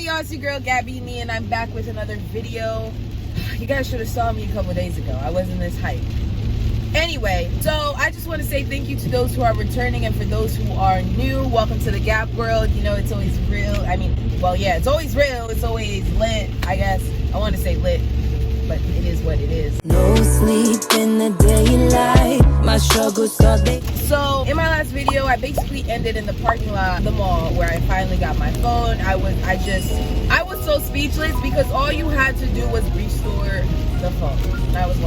y'all, it's your girl Gabi and I'm back with another video. You guys should have saw me a couple days ago. I wasn't this hype. Anyway, so I just want to say thank you to those who are returning, and for those who are new, welcome to the Gap world. You know, it's always real. I mean, well, yeah, it's always real. It's always lit, I guess. I want to say lit, but it is what it is. No sleep in the daylight, my struggles all day. So in my last video, I basically ended in the parking lot of the mall where I finally got my phone. I was so speechless because all you had to do was restore the phone. That was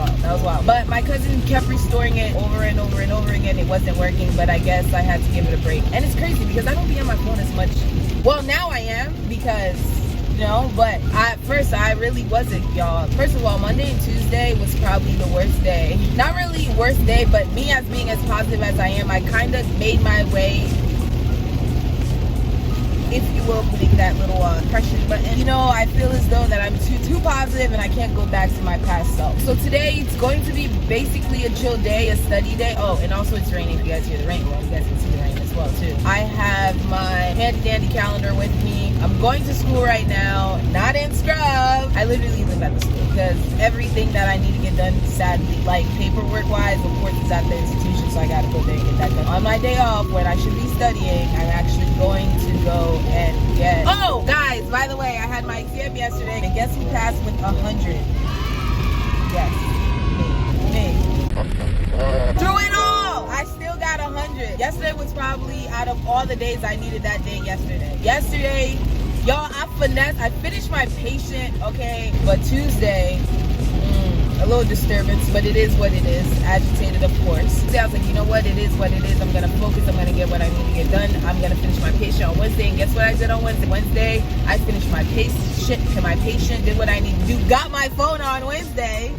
wild. But my cousin kept restoring it over and over and over again. It wasn't working, but I guess I had to give it a break. And it's crazy because I don't be on my phone as much. Well, now I am because, you know, but at first I really wasn't, y'all. First of all, Monday and Tuesday was probably the worst day. Not really worst day, but me as being as positive as I am, I kind of made my way, if you will, click that little pressure button. You know, I feel as though that I'm too positive and I can't go back to my past self. So today it's going to be basically a chill day, a study day. Oh, and also it's raining. If you guys hear the rain, well, you guys can see the rain as well too. I have my handy dandy calendar with me. I'm going to school right now, not in scrub. I literally live at the school because everything that I need to get done, sadly, like paperwork wise, of course, is at the institution, so I gotta go there and get that done. On my day off, when I should be studying, I'm actually going to go and get... Oh, guys, by the way, I had my exam yesterday, and guess who passed with 100? Yes, me. Through it all, I still got 100. Yesterday was probably, out of all the days I needed that day, yesterday, y'all, I finished my patient, okay, but Tuesday, a little disturbance, but it is what it is. Agitated, of course. So I was like, you know what, it is what it is. I'm gonna focus, I'm gonna get what I need to get done. I'm gonna finish my patient on Wednesday, and guess what I did on Wednesday? Wednesday, I finished my patient, did what I need to do, got my phone on Wednesday,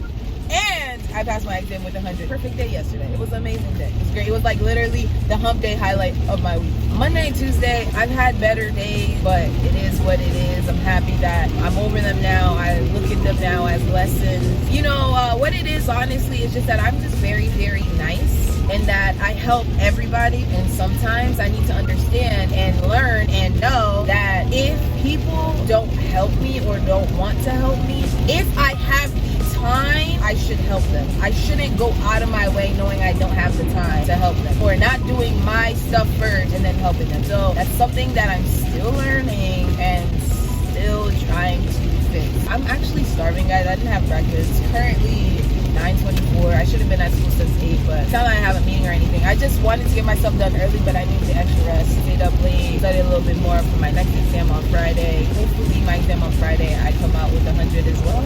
and I passed my exam with 100. Perfect day yesterday. It was an amazing day. It was great. It was like literally the hump day highlight of my week. Monday and Tuesday, I've had better days, but it is what it is. I'm happy that I'm over them now. I look at them now as lessons. You know, what it is, honestly, is just that I'm just very, very nice, and that I help everybody, and sometimes I need to understand and learn and know that if people don't help me or don't want to help me, if I have the time, I should help them. I shouldn't go out of my way knowing I don't have the time to help them, or not doing my stuff first and then helping them. So that's something that I'm still learning and still trying to fix. I'm actually starving, guys. I didn't have breakfast. Currently 9:24. I should have been at school since 8, but it's not that I have a meeting or anything. I just wanted to get myself done early, but I needed the extra rest. Stayed up late, studied a little bit more for my next exam on Friday. Hopefully my exam on Friday, I come out with 100 as well.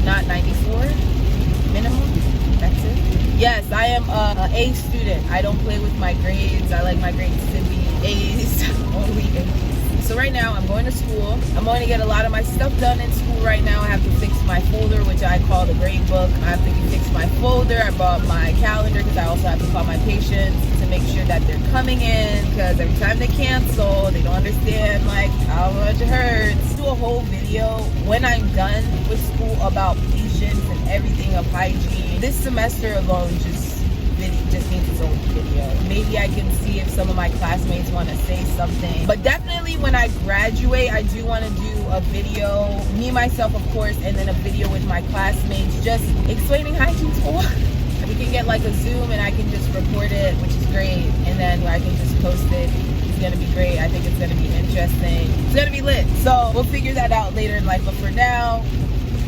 Not 94 minimum. That's it. Yes, I am a A student. I don't play with my grades. I like my grades to be A's, only A's. So right now I'm going to school. I'm going to get a lot of my stuff done in school right now. I have to fix my folder, which I call the grade book. I have to fix my folder. I brought my calendar because I also have to call my patients to make sure that they're coming in, because every time they cancel, they don't understand like how much it hurts. Do a whole video when I'm done with school about patients and everything of hygiene. This semester alone just needs its own video. Maybe I can see if some of my classmates want to say something, but definitely when I graduate, I do want to do a video, me, myself, of course, and then a video with my classmates just explaining hygiene school. We can get like a Zoom and I can just record it, which is great, and then I can just post it. It's gonna be great. I think it's gonna be interesting. It's gonna be lit. So we'll figure that out later in life, but for now,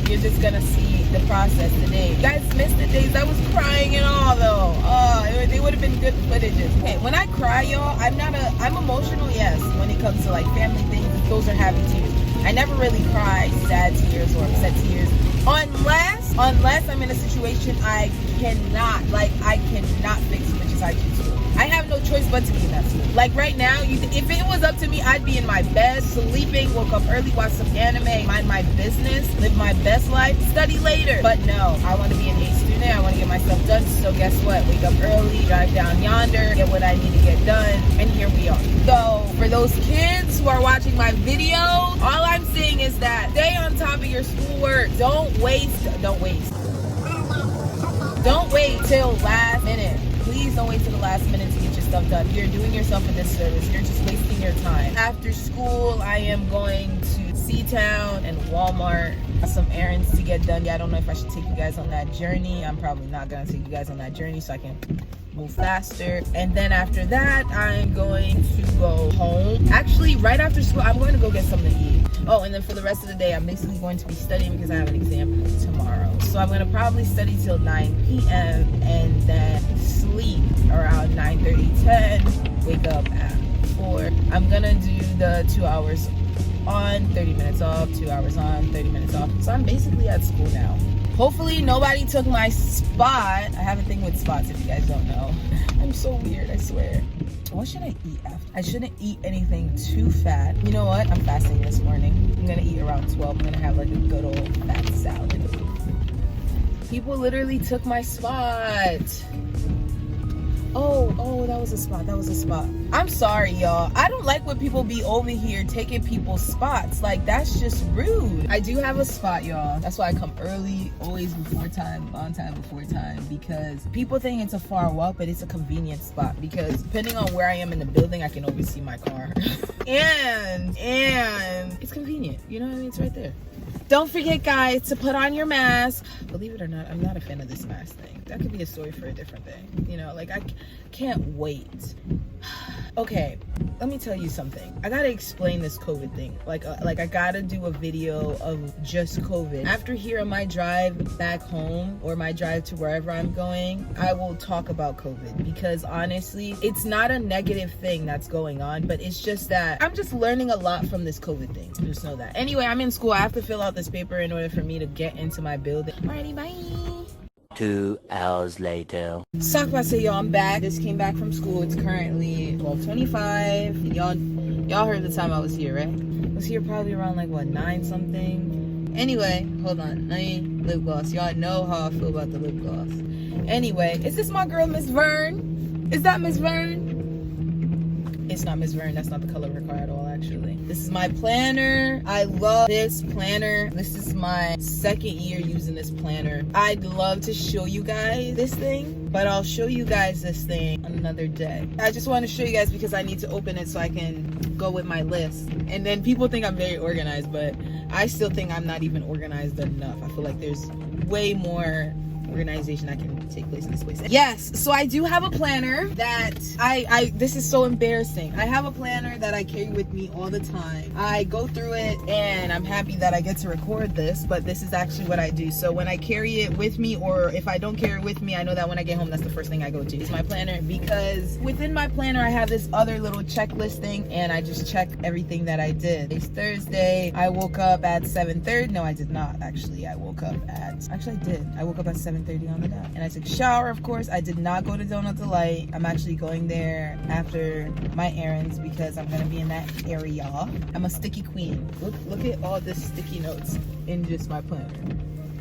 you're just gonna see the process today. You guys missed the days I was crying and all though. They would have been good footages. Okay, when I cry, y'all, I'm emotional, yes, when it comes to like family things. Those are happy tears. I never really cry sad tears or upset tears unless I'm in a situation I cannot fix, which is hygiene school. I have no choice but to be in that school. Like right now, if it was up to me, I'd be in my bed, sleeping, woke up early, watch some anime, mind my business, live my best life, study later. But no, I want to be an A student. I want to get my stuff done. So guess what? Wake up early, drive down yonder, get what I need to get done, and here we are. So for those kids who are watching my video, all I'm saying is that stay on top of your schoolwork. Don't wait till last minute. Please don't wait till the last minute to get your stuff done. You're doing yourself a disservice. You're just wasting your time. After school, I am going to see C-Town and Walmart. Got some errands to get done. Yeah, I don't know if I should take you guys on that journey. I'm probably not gonna take you guys on that journey so I can move faster. And then after that, I'm going to go home. Actually, right after school, I'm going to go get something to eat. Oh, and then for the rest of the day, I'm basically going to be studying because I have an exam tomorrow. So I'm going to probably study till 9 p.m. and then sleep around 9:30, 10, wake up at 4. I'm going to do the 2 hours on, 30 minutes off, 2 hours on, 30 minutes off. So I'm basically at school now. Hopefully nobody took my spot. I have a thing with spots if you guys don't know. I'm so weird, I swear. What should I eat after? I shouldn't eat anything too fat. You know what? I'm fasting this morning. I'm gonna eat around 12. I'm gonna have like a good old fat salad. People literally took my spot. Oh, that was a spot. I'm sorry, y'all. I don't like when people be over here taking people's spots. Like, that's just rude. I do have a spot, y'all. That's why I come early, always before time, on time, before time, because people think it's a far walk, but it's a convenient spot because depending on where I am in the building, I can always see my car. and it's convenient. You know what I mean? It's right there. Don't forget, guys, to put on your mask. Believe it or not, I'm not a fan of this mask thing. That could be a story for a different day. You know, like, I can't wait. Okay, let me tell you something. I gotta explain this COVID thing. Like I gotta do a video of just COVID. After here on my drive back home or my drive to wherever I'm going, I will talk about COVID because honestly, it's not a negative thing that's going on, but it's just that I'm just learning a lot from this COVID thing. Just know that. Anyway, I'm in school. I have to fill out this paper in order for me to get into my building. Alrighty, bye. 2 hours later. Talk about say y'all, I'm back. Just came back from school. It's currently 12:25. Y'all heard the time I was here, right? I was here probably around like what, 9 something. Anyway, hold on. Lip gloss. Y'all know how I feel about the lip gloss. Anyway, is this my girl Miss Vern? Is that Miss Vern? It's not Miss Vern. That's not the color of her car at all, actually. This is my planner. I love this planner. This is my 2nd year using this planner. I'd love to show you guys this thing, but I'll show you guys this thing another day. I just want to show you guys because I need to open it so I can go with my list. And then people think I'm very organized, but I still think I'm not even organized enough. I feel like there's way more organization that can take place in this place. Yes, so I do have a planner that this is so embarrassing. I have a planner that I carry with me all the time. I go through it and I'm happy that I get to record this, but this is actually what I do. So when I carry it with me, or if I don't carry it with me, I know that when I get home, that's the first thing I go to is my planner, because within my planner, I have this other little checklist thing and I just check everything that I did. It's Thursday. I woke up at 7:30. No, I did not actually. I woke up at 7:30 on the dot. And I took a shower, of course. I did not go to Donut Delight. I'm actually going there after my errands because I'm gonna be in that area. I'm a sticky queen. Look at all the sticky notes in just my planner.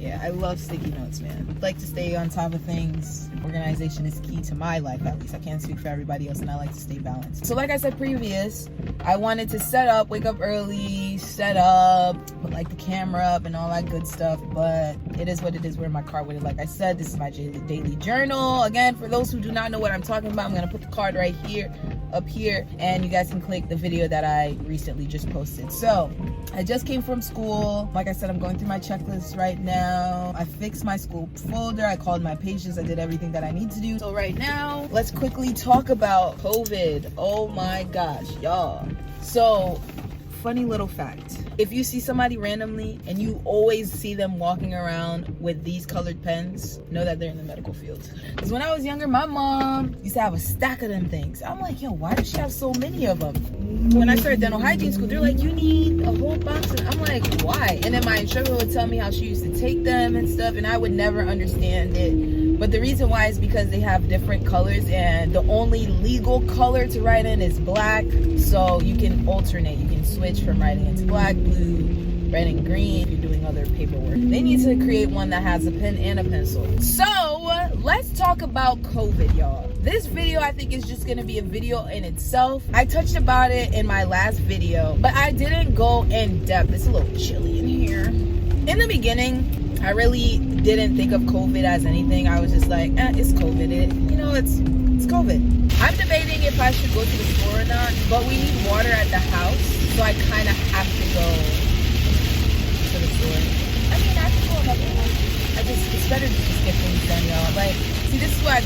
Yeah, I love sticky notes, man. I like to stay on top of things. Organization is key to my life, at least. I can't speak for everybody else, and I like to stay balanced. So like I said previous, I wanted to set up, wake up early, set up, put like the camera up and all that good stuff, but it is what it is. We're in my car with it. Like I said, this is my daily journal. Again, for those who do not know what I'm talking about, I'm gonna put the card right here, up here, and you guys can click the video that I recently just posted. So I just came from school. Like I said, I'm going through my checklist right now. I fixed my school folder. I called my patients. I did everything that I need to do. So right now, let's quickly talk about COVID. Oh my gosh, y'all. So, funny little fact. If you see somebody randomly and you always see them walking around with these colored pens, know that they're in the medical field. Because when I was younger, my mom used to have a stack of them things. I'm like, yo, why does she have so many of them? When I started dental hygiene school, they're like, you need a whole box. And I'm like, why? And then my instructor would tell me how she used to take them and stuff, and I would never understand it. But the reason why is because they have different colors, and the only legal color to write in is black. So you can alternate. You can switch from writing into black, blue, red, and green if you're doing other paperwork. They need to create one that has a pen and a pencil. So let's talk about COVID, y'all. This video, I think, is just gonna be a video in itself. I touched about it in my last video, but I didn't go in depth. It's a little chilly in here. In the beginning, I really didn't think of COVID as anything. I was just like, it's COVID. It's COVID. I'm debating if I should go to the store or not, but we need water at the house, so I kind of have to go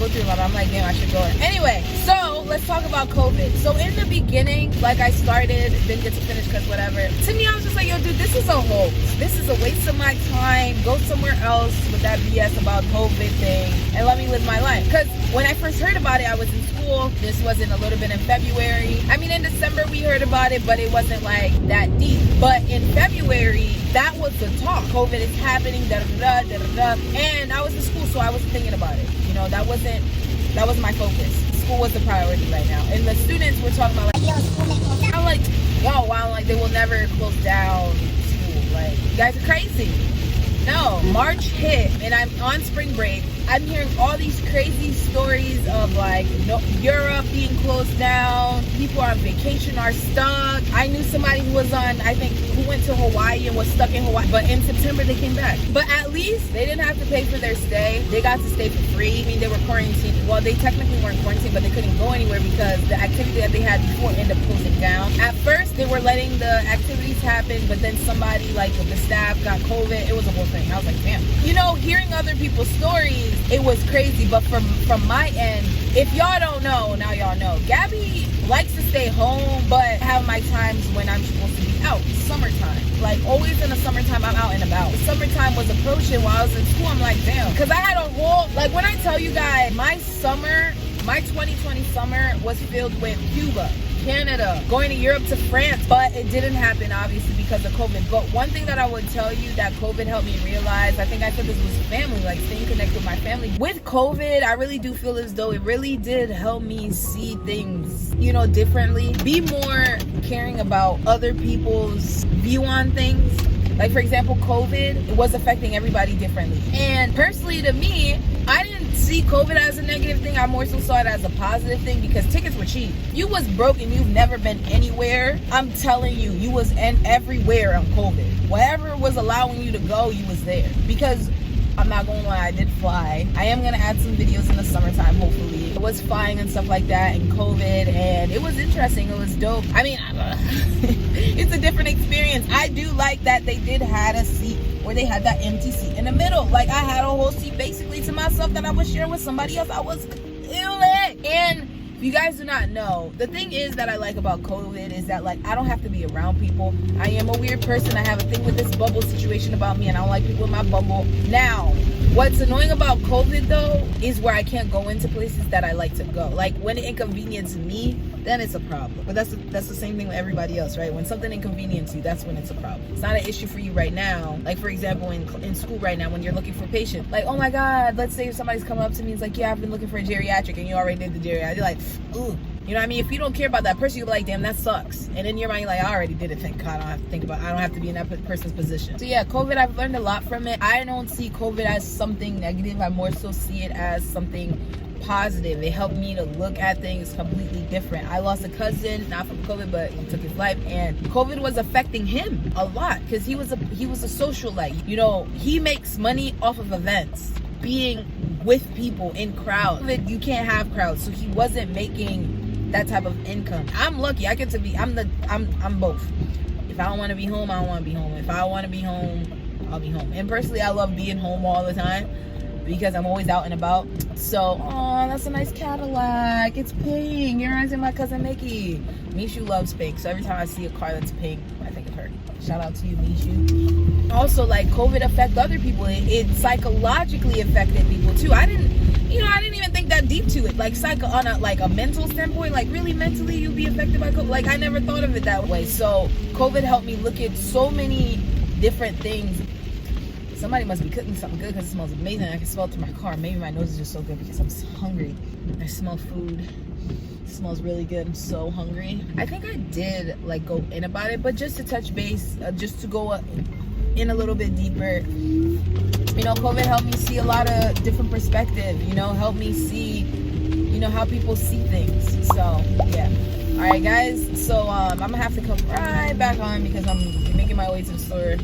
go through them. I'm like, damn, I should go. Anyway, so let's talk about COVID. So in the beginning, like I started, didn't get to finish because whatever. To me, I was just like, yo, dude, this is a hoax. This is a waste of my time. Go somewhere else with that BS about COVID thing and let me live my life. Because when I first heard about it, I was in school. This wasn't a little bit in February. I mean, in December we heard about it, but it wasn't like that deep. But in February, that was the talk. COVID is happening, da-da-da. And I was in school, so I wasn't thinking about it. You know, that wasn't my focus. School was the priority right now. And the students were talking about like, yo, school may close down. I'm like, wow, like they will never close down school. Like, you guys are crazy. No, March hit and I'm on spring break. I'm hearing all these crazy stories of like Europe being closed down. People on vacation are stuck. I knew somebody who was who went to Hawaii and was stuck in Hawaii. But in September they came back. But at least they didn't have to pay for their stay. They got to stay for free. I mean, they were quarantined. Well, they technically weren't quarantined, but they couldn't go anywhere because the activity that they had before ended up closing down. At first, they were letting the activities happen, but then somebody like with the staff got COVID. It was a whole thing. I was like, damn. You know, hearing other people's stories, it was crazy. But from my end, if y'all don't know, now y'all know. Gabi likes to stay home, but have my times when I'm supposed to be out. Summertime. Like, always in the summertime, I'm out and about. Summertime was approaching while I was in school. I'm like, damn. Because I had a whole, like, when I tell you guys, my 2020 summer was filled with Cuba, Canada, going to Europe, to France, but it didn't happen obviously because of COVID. But one thing that I would tell you that COVID helped me realize, I think I said this, was family, like staying connected with my family. With COVID, I really do feel as though it really did help me see things, you know, differently, be more caring about other people's view on things. Like, for example, COVID, it was affecting everybody differently. And personally, to me, I didn't see COVID as a negative thing. I more so saw it as a positive thing because tickets were cheap. You was broke and you've never been anywhere. I'm telling you, you was everywhere on COVID. Whatever was allowing you to go, you was there. Because I'm not gonna lie, I did fly. I am gonna add some videos in the summertime, hopefully. It was flying and stuff like that and COVID, and it was interesting. It was dope. I mean, it's a different experience. I do like that they did had a seat where they had that empty seat in the middle. Like, I had a whole seat basically to myself that I was sharing with somebody else. I was killing. And if you guys do not know, the thing is that I like about COVID is that, like, I don't have to be around people. I am a weird person. I have a thing with this bubble situation about me, and I don't like people in my bubble. Now, what's annoying about COVID though is where I can't go into places that I like to go. Like, when it inconveniences me, then it's a problem. But that's the same thing with everybody else, right? When something inconveniences you, that's when it's a problem. It's not an issue for you right now. Like, for example, in school right now, when you're looking for patients, like, oh my God, let's say if somebody's coming up to me and it's like, yeah, I've been looking for a geriatric, and you already did the geriatric. You're like, ooh. You know what I mean? If you don't care about that person, you'll be like, damn, that sucks. And in your mind, you're like, I already did it. Thank God, I don't have to think about it. I don't have to be in that person's position. So yeah, COVID, I've learned a lot from it. I don't see COVID as something negative. I more so see it as something positive. It helped me to look at things completely different. I lost a cousin, not from COVID, but he took his life, and COVID was affecting him a lot because he was a socialite. You know, he makes money off of events, being with people in crowds. You can't have crowds, so he wasn't making that type of income. I'm lucky. I get to be. I'm both. If I don't want to be home, I don't want to be home. If I want to be home, I'll be home. And personally, I love being home all the time because I'm always out and about. So, oh, that's a nice Cadillac. It's pink. It reminds me of my cousin Nikki. Mishu loves pink, so every time I see a car that's pink, I think of her. Shout out to you, Mishu. Also, like, COVID affected other people. It psychologically affected people too. I didn't even think that deep to it. Like, on a mental standpoint, like, really mentally you'd be affected by COVID. Like, I never thought of it that way. So COVID helped me look at so many different things. Somebody must be cooking something good because it smells amazing. I can smell it through my car. Maybe my nose is just so good because I'm so hungry. I smell food. It smells really good. I'm so hungry. I think I did like go in about it, but just to touch base, just to go in a little bit deeper. You know, COVID helped me see a lot of different perspective. You know, helped me see, you know, how people see things. So yeah. All right, guys. So I'm gonna have to come right back on because I'm making my way to the store.